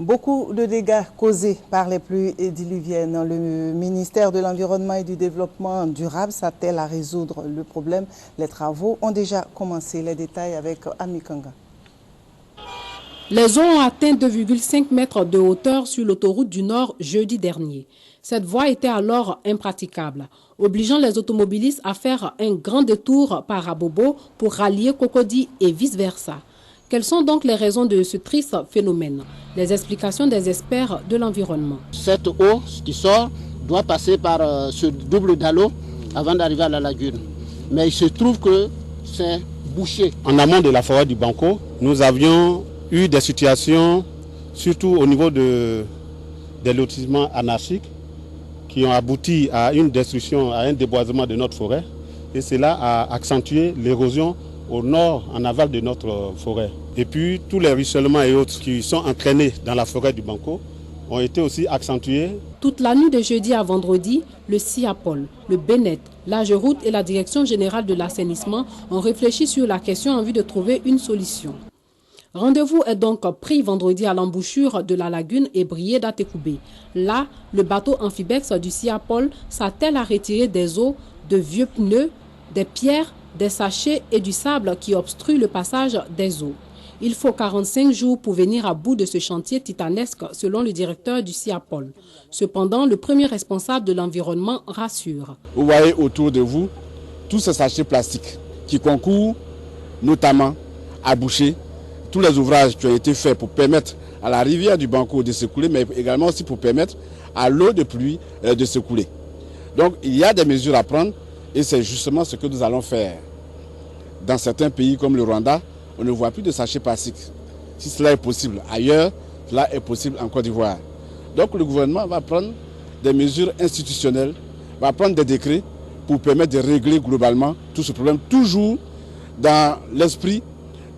Beaucoup de dégâts causés par les pluies diluviennes. Le ministère de l'Environnement et du Développement durable s'attelle à résoudre le problème. Les travaux ont déjà commencé. Les détails avec Ami Kanga. Les eaux ont atteint 2,5 mètres de hauteur sur l'autoroute du Nord jeudi dernier. Cette voie était alors impraticable, obligeant les automobilistes à faire un grand détour par Abobo pour rallier Cocody et vice-versa. Quelles sont donc les raisons de ce triste phénomène? Les explications des experts de l'environnement. Cette eau qui sort doit passer par ce double dallot avant d'arriver à la lagune. Mais il se trouve que c'est bouché. En amont de la forêt du Banco, nous avions eu des situations, surtout au niveau des lotissements anarchiques, qui ont abouti à une destruction, à un déboisement de notre forêt. Et cela a accentué l'érosion au nord, en aval de notre forêt. Et puis tous les ruissellements et autres qui sont entraînés dans la forêt du Banco ont été aussi accentués. Toute la nuit de jeudi à vendredi, le CIAPOL, le BNET, l'AGEROUTE et la Direction générale de l'assainissement ont réfléchi sur la question en vue de trouver une solution. Rendez-vous est donc pris vendredi à l'embouchure de la lagune ébriée d'Atekoubé. Là, le bateau amphibex du CIAPOL s'attelle à retirer des eaux, de vieux pneus, des pierres, des sachets et du sable qui obstruent le passage des eaux. Il faut 45 jours pour venir à bout de ce chantier titanesque, selon le directeur du CIAPOL. Cependant, le premier responsable de l'environnement rassure. Vous voyez autour de vous tous ces sachets plastiques qui concourent notamment à boucher tous les ouvrages qui ont été faits pour permettre à la rivière du Banco de s'écouler, mais également aussi pour permettre à l'eau de pluie de s'écouler. Donc il y a des mesures à prendre et c'est justement ce que nous allons faire. Dans certains pays comme le Rwanda, on ne voit plus de sachets plastiques. Si cela est possible ailleurs, cela est possible en Côte d'Ivoire. Donc le gouvernement va prendre des mesures institutionnelles, va prendre des décrets pour permettre de régler globalement tout ce problème, toujours dans l'esprit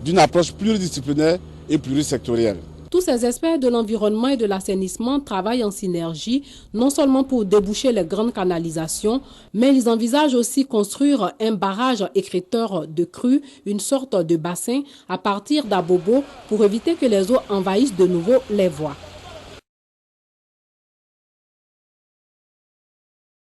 d'une approche pluridisciplinaire et plurisectorielle. Tous ces experts de l'environnement et de l'assainissement travaillent en synergie, non seulement pour déboucher les grandes canalisations, mais ils envisagent aussi construire un barrage écrêteur de crues, une sorte de bassin, à partir d'Abobo pour éviter que les eaux envahissent de nouveau les voies.